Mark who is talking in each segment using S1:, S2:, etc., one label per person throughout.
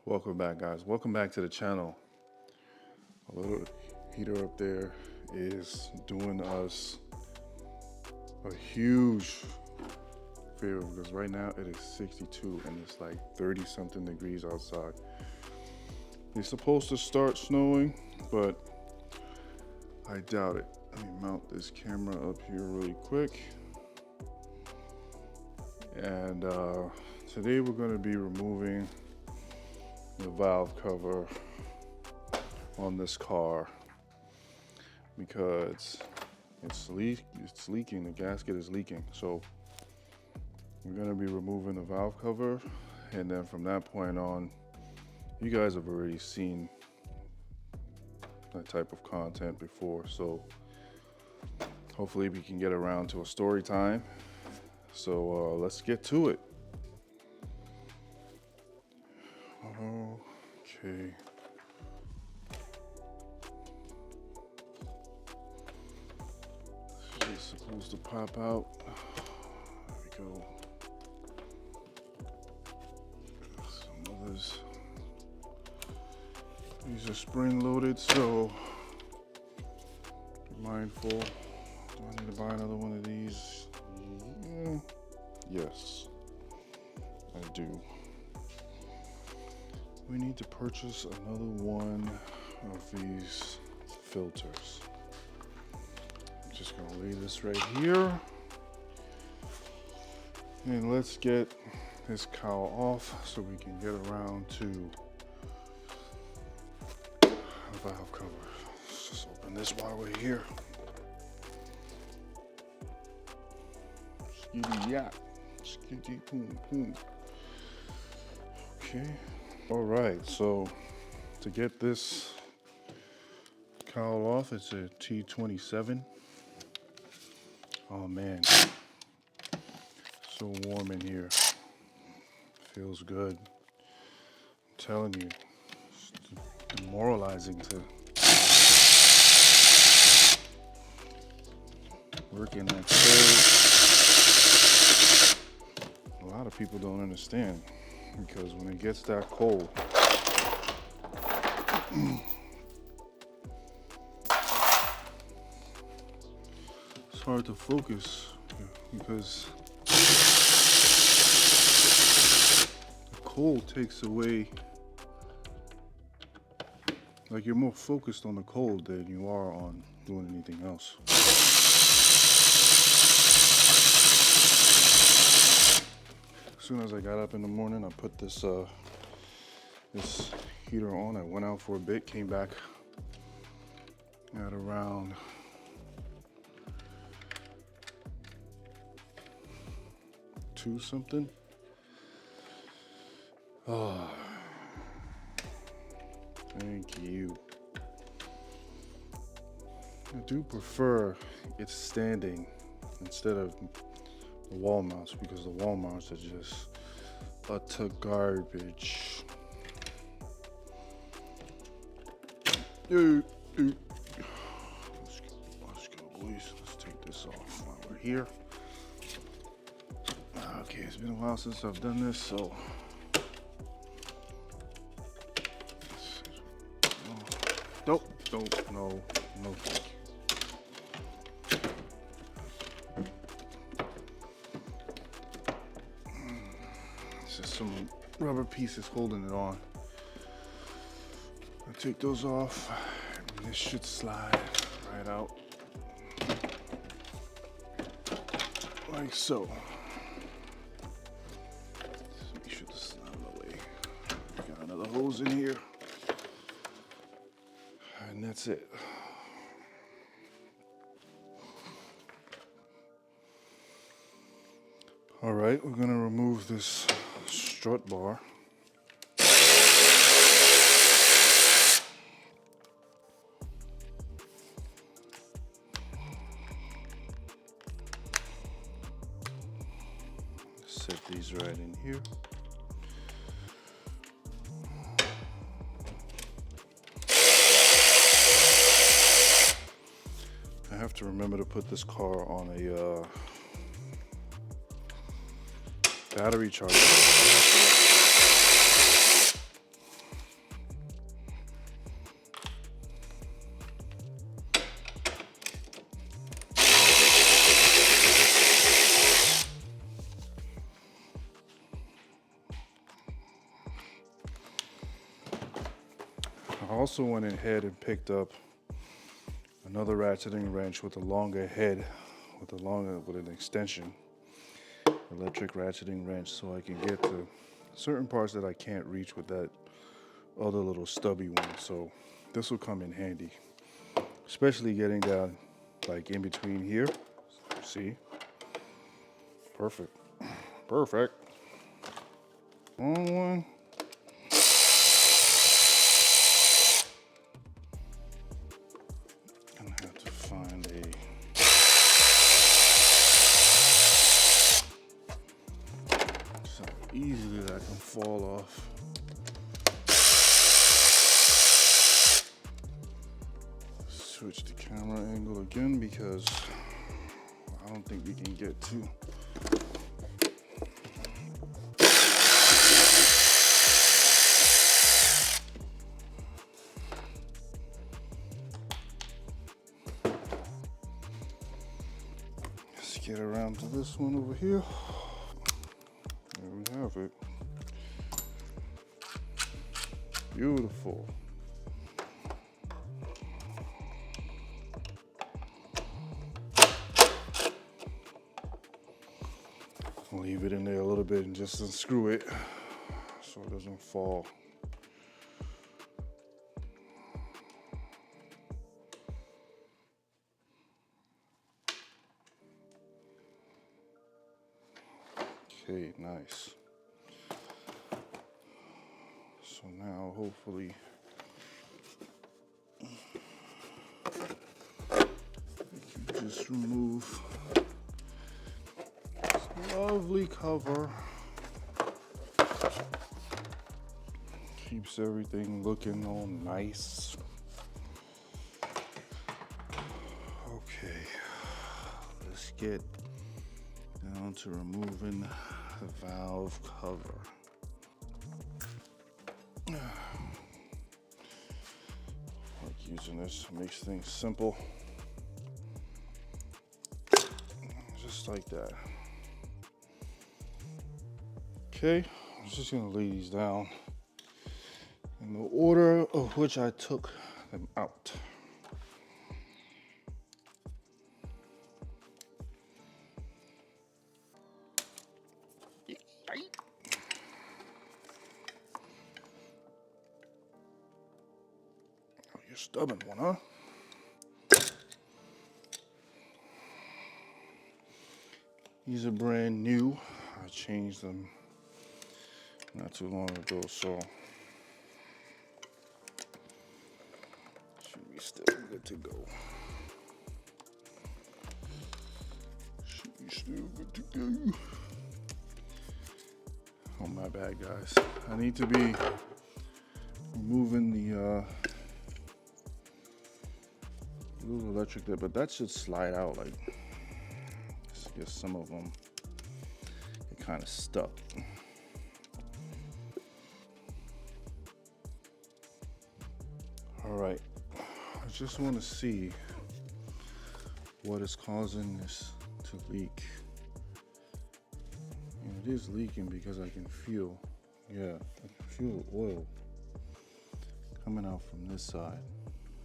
S1: Welcome back, guys. Welcome back to the channel. A little heater up there is doing us a huge favor because right now it is 62 and it's like 30 something degrees outside. It's supposed to start snowing, but I doubt it. Let me mount this camera up here really quick. And today we're going to be removing the valve cover on this car because it's leaking. The gasket is leaking. So we're going to be removing the valve cover, and then from that point on, you guys have already seen that type of content before. So hopefully we can get around to a story time. So let's get to it. Okay. This is supposed to pop out. There we go. Some others. These are spring loaded, so be mindful. Do I need to buy another one of these? Yes, I do. We need to purchase another one of these filters. I'm just gonna lay this right here. And let's get this cowl off so we can get around to the valve cover. Let's just open this while we're here. Skitty yap, skitty boom boom. Okay. All right, so to get this cowl off, it's a T27. Oh man, so warm in here. Feels good. I'm telling you, it's demoralizing to work in that cold. A lot of people don't understand. Because when it gets that cold, it's hard to focus because the cold takes away, like you're more focused on the cold than you are on doing anything else. As soon as I got up in the morning, I put this this heater on. I went out for a bit, came back at around 2 something. Oh, thank you. I do prefer it standing instead of the wall mounts because the wall mounts are just utter garbage. Let's go, boys. Let's take this off while we're here. Okay, it's been a while since I've done this, so no, thank you. Just some rubber pieces holding it on. I'll take those off, and this should slide right out, like so. Just make sure this is out of the way. Got another hose in here, and that's it. All right, we're gonna remove this strut bar. Set these right in here. I have to remember to put this car on a battery charger. also went ahead and picked up another ratcheting wrench with a longer head, with an extension, electric ratcheting wrench, so I can get to certain parts that I can't reach with that other little stubby one. So this will come in handy, especially getting down like in between here. See? Perfect. Perfect. Wrong one. I'm gonna have to find a something easily that can fall off. Switch the camera angle again because I don't think we can get to. Let's get around to this one over here. There we have it. Beautiful. Leave it in there a little bit and just unscrew it so it doesn't fall. Okay, nice. So now hopefully we can just remove this lovely cover. Keeps everything looking all nice. Okay, let's get down to removing the valve cover. Like using this makes things simple. Just like that. Okay, I'm just gonna lay these down in the order of which I took them out. Oh, you're stubborn one, huh? These are brand new. I changed them not too long ago, so should be still good to go. Should be still good to go. Oh, my bad, guys. I need to be removing the little electric there, but that should slide out. Like, I guess some of them get kind of stuck. All right, I just want to see what is causing this to leak. And it is leaking because I can feel, yeah, I can feel oil coming out from this side.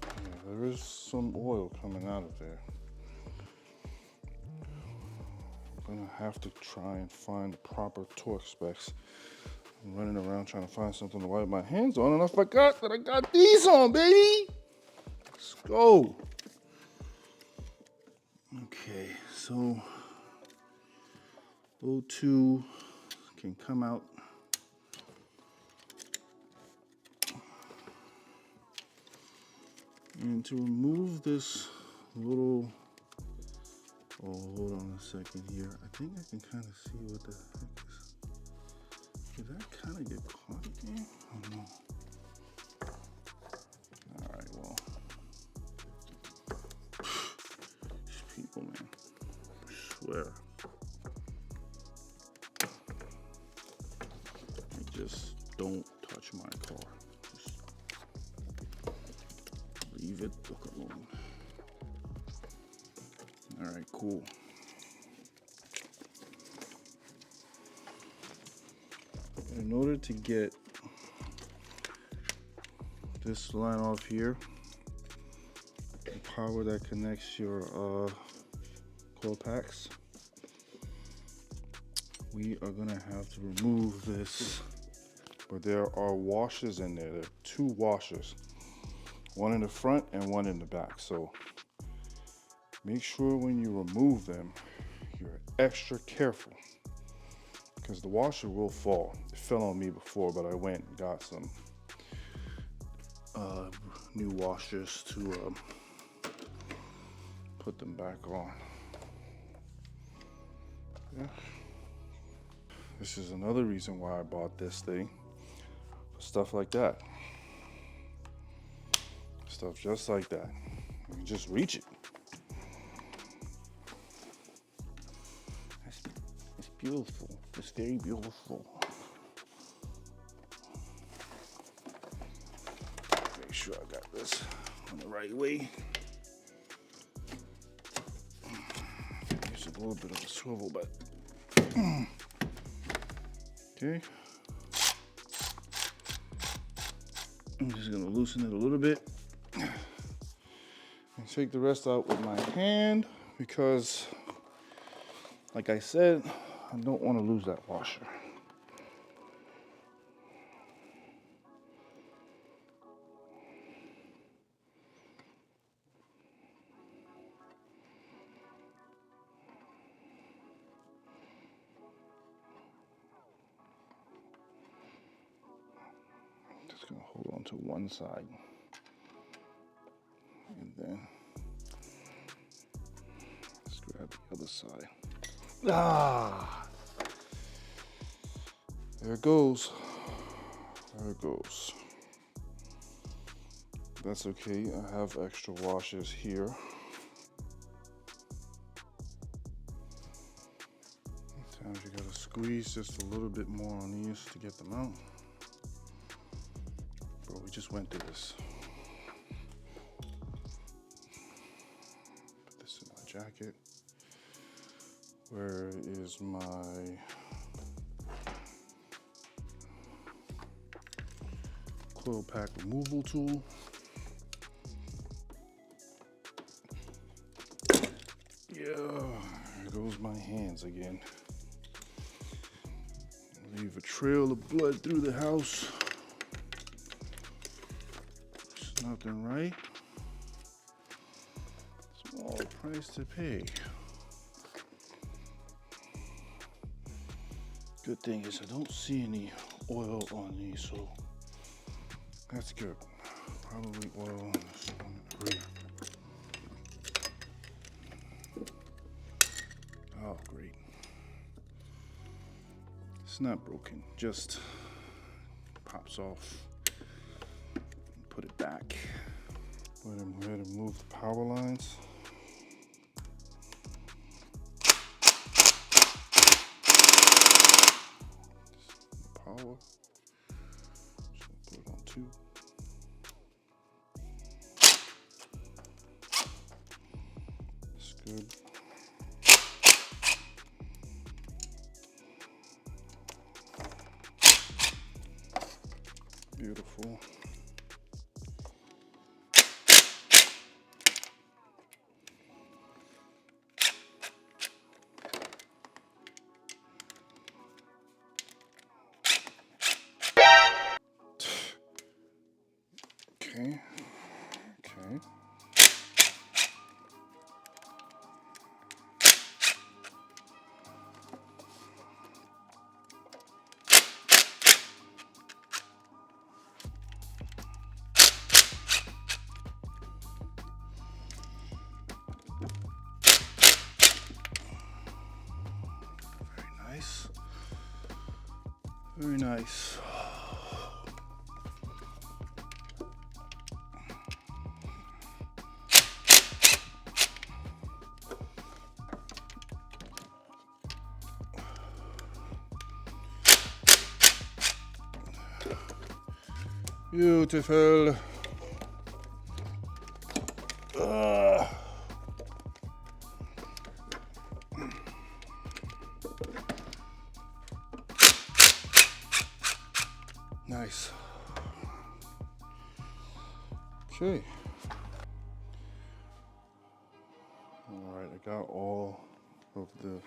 S1: Yeah, there is some oil coming out of there. I'm gonna have to try and find the proper torque specs. I'm running around trying to find something to wipe my hands on, and I forgot that I got these on, baby. Let's go. Okay, so O2 can come out. And to remove this little, oh, hold on a second here. I think I can kind of see what the heck is. Did that kind of get caught again? Oh no. All right, well. These people, man. I swear. They just don't touch my car. Just leave it alone. All right, cool. In order to get this line off here, the power that connects your coil packs. We are gonna have to remove this, but there are washers in there. There are 2 washers, one in the front and one in the back. So make sure when you remove them, you're extra careful, because the washer will fall. It fell on me before, but I went and got some new washers to put them back on. Yeah. This is another reason why I bought this thing. Stuff like that. Stuff just like that. You can just reach it. It's beautiful. It's very beautiful. Make sure I got this on the right way. There's a little bit of a swivel, but okay. I'm just gonna loosen it a little bit and take the rest out with my hand, because like I said, I don't want to lose that washer. Just gonna hold on to one side, and then let's grab the other side. Ah, there it goes. There it goes. That's okay. I have extra washers here. Sometimes you gotta squeeze just a little bit more on these to get them out. Bro, we just went through this. Put this in my jacket. Where is my coil pack removal tool? Yeah, there goes my hands again. Leave a trail of blood through the house. There's nothing right. Small price to pay. Good thing is I don't see any oil on these, so that's good. Probably oil on this one here. Oh, great. It's not broken, just pops off. Put it back. Go ahead and move the power lines. Power. Just put it on 2. That's good. Beautiful. Okay. Okay. Nice. Very nice. Beautiful. Nice. Okay. All right, I got all of the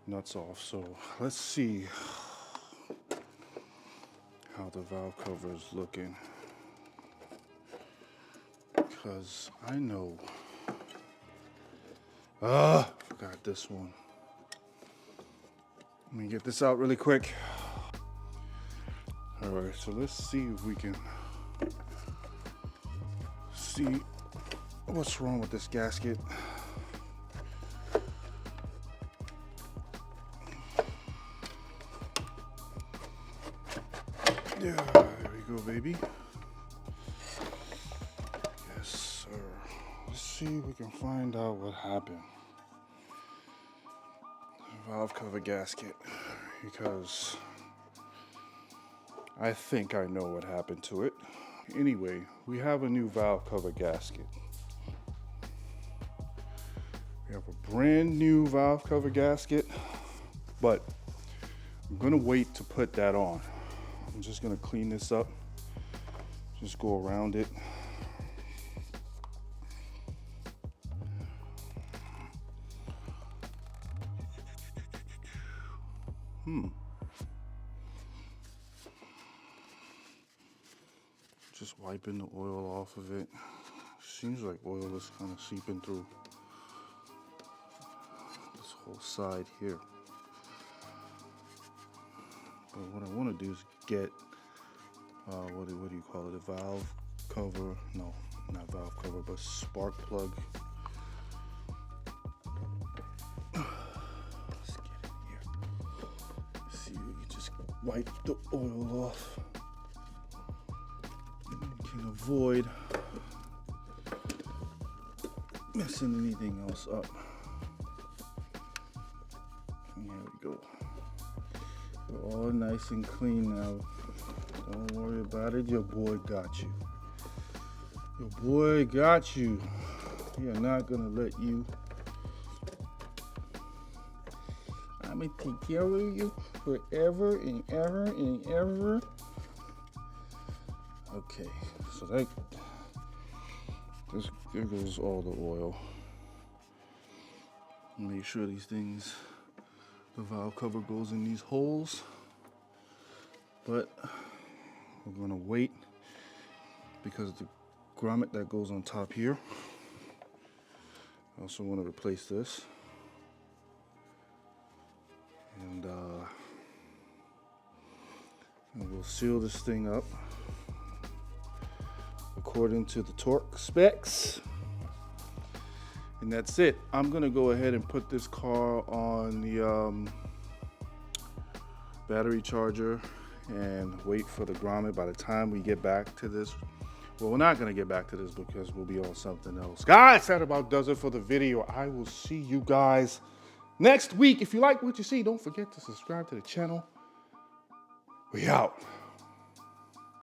S1: nuts off, so let's see how the valve cover is looking, because I know, forgot this one. Let me get this out really quick. All right, so let's see if we can see what's wrong with this gasket. Yeah, there we go, baby. Yes, sir. Let's see if we can find out what happened. Valve cover gasket, because I think I know what happened to it. Anyway, we have a new valve cover gasket. We have a brand new valve cover gasket, but I'm gonna wait to put that on. I'm just gonna clean this up, just go around it. Just wiping the oil off of it. Seems like oil is kind of seeping through this whole side here. But what I want to do is get, what do you call it, a valve cover, no, not valve cover, but spark plug. Let's get in here. See, we can just wipe the oil off. Can avoid messing anything else up. There we go. We're all nice and clean now. Don't worry about it. Your boy got you. Your boy got you. We are not gonna let you. I'm gonna take care of you forever and ever and ever. Okay, so there goes all the oil. Make sure these things, the valve cover goes in these holes. But we're gonna wait because the grommet that goes on top here. I also want to replace this. And we'll seal this thing up according to the torque specs. And that's it. I'm gonna go ahead and put this car on the battery charger and wait for the grommet. By the time we get back to this, well, we're not gonna get back to this because we'll be on something else. Guys, that about does it for the video. I will see you guys next week. If you like what you see, don't forget to subscribe to the channel. We out.